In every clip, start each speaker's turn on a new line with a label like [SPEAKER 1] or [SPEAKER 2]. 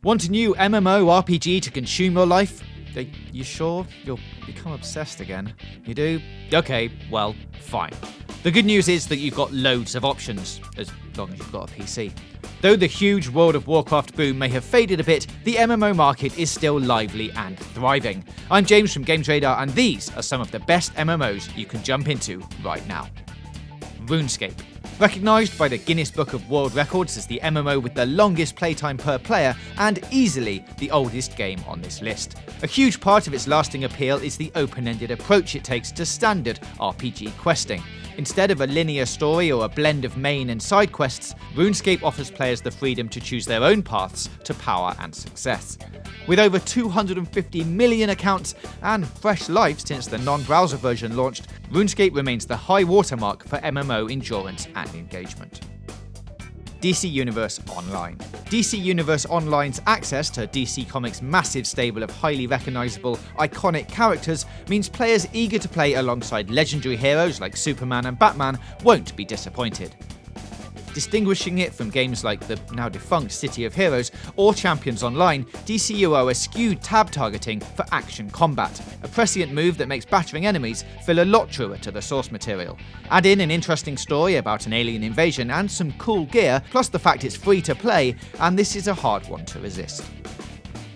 [SPEAKER 1] Want a new MMORPG to consume your life? Are you sure? You'll become obsessed again. You do? Okay, well, fine. The good news is that you've got loads of options, as long as you've got a PC. Though the huge World of Warcraft boom may have faded a bit, the MMO market is still lively and thriving. I'm James from Games Radar, and these are some of the best MMOs you can jump into right now. RuneScape. Recognised by the Guinness Book of World Records as the MMO with the longest playtime per player and easily the oldest game on this list. A huge part of its lasting appeal is the open-ended approach it takes to standard RPG questing. Instead of a linear story or a blend of main and side quests, RuneScape offers players the freedom to choose their own paths to power and success. With over 250 million accounts and fresh life since the non-browser version launched, RuneScape remains the high watermark for MMO endurance and engagement. DC Universe Online. DC Universe Online's access to DC Comics' massive stable of highly recognisable, iconic characters means players eager to play alongside legendary heroes like Superman and Batman won't be disappointed. Distinguishing it from games like the now defunct City of Heroes or Champions Online, DCUO has skewed tab targeting for action combat, a prescient move that makes battering enemies feel a lot truer to the source material. Add in an interesting story about an alien invasion and some cool gear, plus the fact it's free to play, and this is a hard one to resist.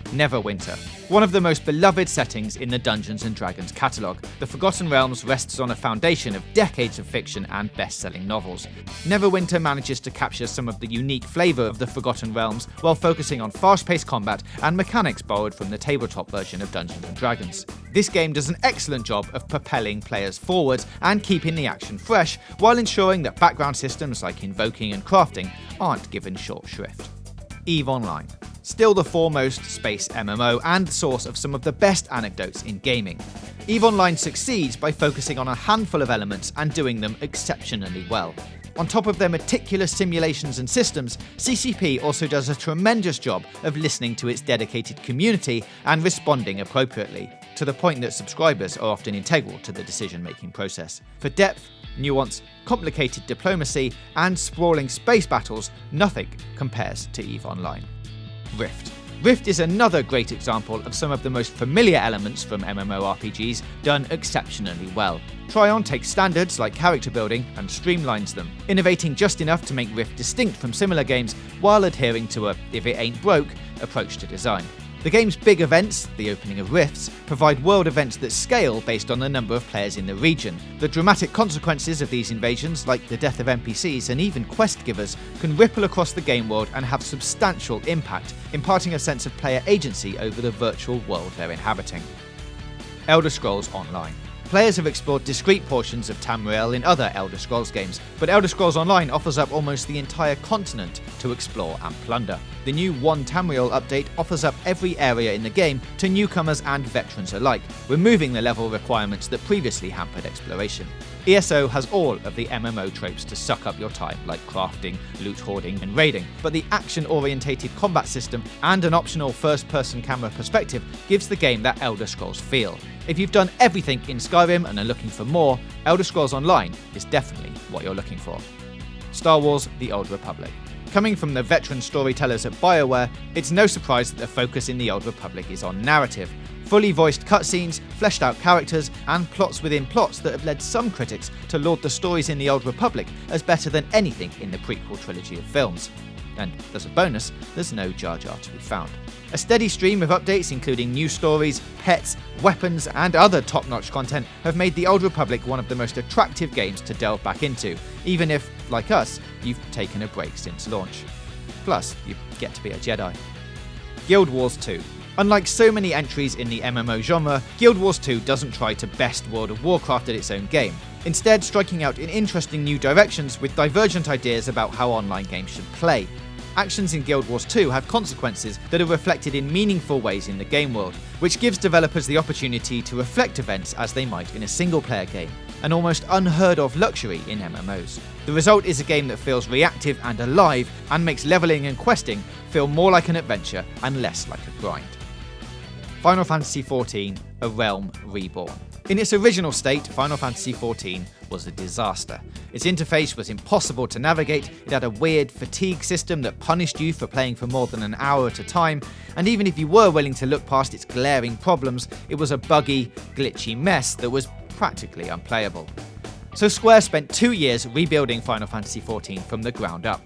[SPEAKER 1] Neverwinter. One of the most beloved settings in the Dungeons & Dragons catalogue, the Forgotten Realms rests on a foundation of decades of fiction and best-selling novels. Neverwinter manages to capture some of the unique flavour of the Forgotten Realms while focusing on fast-paced combat and mechanics borrowed from the tabletop version of Dungeons & Dragons. This game does an excellent job of propelling players forward and keeping the action fresh, while ensuring that background systems like invoking and crafting aren't given short shrift. EVE Online. Still the foremost space MMO and the source of some of the best anecdotes in gaming. EVE Online succeeds by focusing on a handful of elements and doing them exceptionally well. On top of their meticulous simulations and systems, CCP also does a tremendous job of listening to its dedicated community and responding appropriately, to the point that subscribers are often integral to the decision-making process. For depth, nuance, complicated diplomacy, and sprawling space battles, nothing compares to EVE Online. Rift. Rift is another great example of some of the most familiar elements from MMORPGs done exceptionally well. Trion takes standards like character building and streamlines them, innovating just enough to make Rift distinct from similar games while adhering to a if it ain't broke approach to design. The game's big events, the opening of rifts, provide world events that scale based on the number of players in the region. The dramatic consequences of these invasions, like the death of NPCs and even quest givers, can ripple across the game world and have substantial impact, imparting a sense of player agency over the virtual world they're inhabiting. Elder Scrolls Online. Players have explored discrete portions of Tamriel in other Elder Scrolls games, but Elder Scrolls Online offers up almost the entire continent to explore and plunder. The new One Tamriel update offers up every area in the game to newcomers and veterans alike, removing the level requirements that previously hampered exploration. ESO has all of the MMO tropes to suck up your time, like crafting, loot hoarding, and raiding, but the action-orientated combat system and an optional first-person camera perspective gives the game that Elder Scrolls feel. If you've done everything in Skyrim and are looking for more, Elder Scrolls Online is definitely what you're looking for. Star Wars: The Old Republic. Coming from the veteran storytellers at BioWare, it's no surprise that the focus in The Old Republic is on narrative. Fully voiced cutscenes, fleshed out characters, and plots within plots that have led some critics to laud the stories in The Old Republic as better than anything in the prequel trilogy of films. And as a bonus, there's no Jar Jar to be found. A steady stream of updates including new stories, pets, weapons, and other top-notch content have made The Old Republic one of the most attractive games to delve back into, even if, like us, you've taken a break since launch. Plus, you get to be a Jedi. Guild Wars 2. Unlike so many entries in the MMO genre, Guild Wars 2 doesn't try to best World of Warcraft at its own game, instead striking out in interesting new directions with divergent ideas about how online games should play. Actions in Guild Wars 2 have consequences that are reflected in meaningful ways in the game world, which gives developers the opportunity to reflect events as they might in a single-player game, an almost unheard-of luxury in MMOs. The result is a game that feels reactive and alive, and makes leveling and questing feel more like an adventure and less like a grind. Final Fantasy XIV: A Realm Reborn. In its original state, Final Fantasy XIV was a disaster. Its interface was impossible to navigate, it had a weird fatigue system that punished you for playing for more than an hour at a time, and even if you were willing to look past its glaring problems, it was a buggy, glitchy mess that was practically unplayable. So Square spent 2 years rebuilding Final Fantasy XIV from the ground up.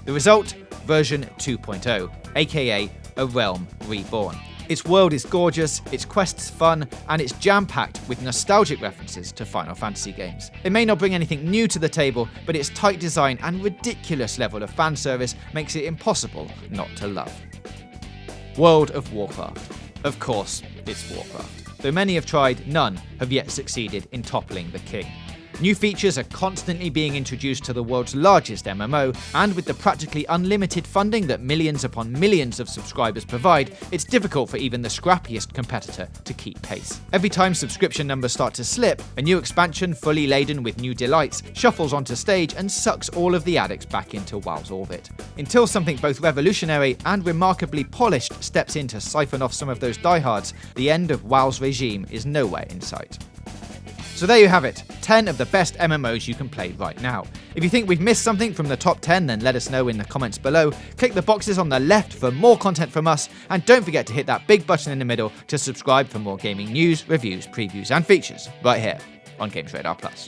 [SPEAKER 1] The result? Version 2.0, aka A Realm Reborn. Its world is gorgeous, its quests fun, and it's jam-packed with nostalgic references to Final Fantasy games. It may not bring anything new to the table, but its tight design and ridiculous level of fan service makes it impossible not to love. World of Warcraft. Of course, it's Warcraft. Though many have tried, none have yet succeeded in toppling the king. New features are constantly being introduced to the world's largest MMO, and with the practically unlimited funding that millions upon millions of subscribers provide, it's difficult for even the scrappiest competitor to keep pace. Every time subscription numbers start to slip, a new expansion fully laden with new delights shuffles onto stage and sucks all of the addicts back into WoW's orbit. Until something both revolutionary and remarkably polished steps in to siphon off some of those diehards, the end of WoW's regime is nowhere in sight. So there you have it, 10 of the best MMOs you can play right now. If you think we've missed something from the top 10, then let us know in the comments below. Click the boxes on the left for more content from us, and don't forget to hit that big button in the middle to subscribe for more gaming news, reviews, previews, and features right here on Games Radar Plus.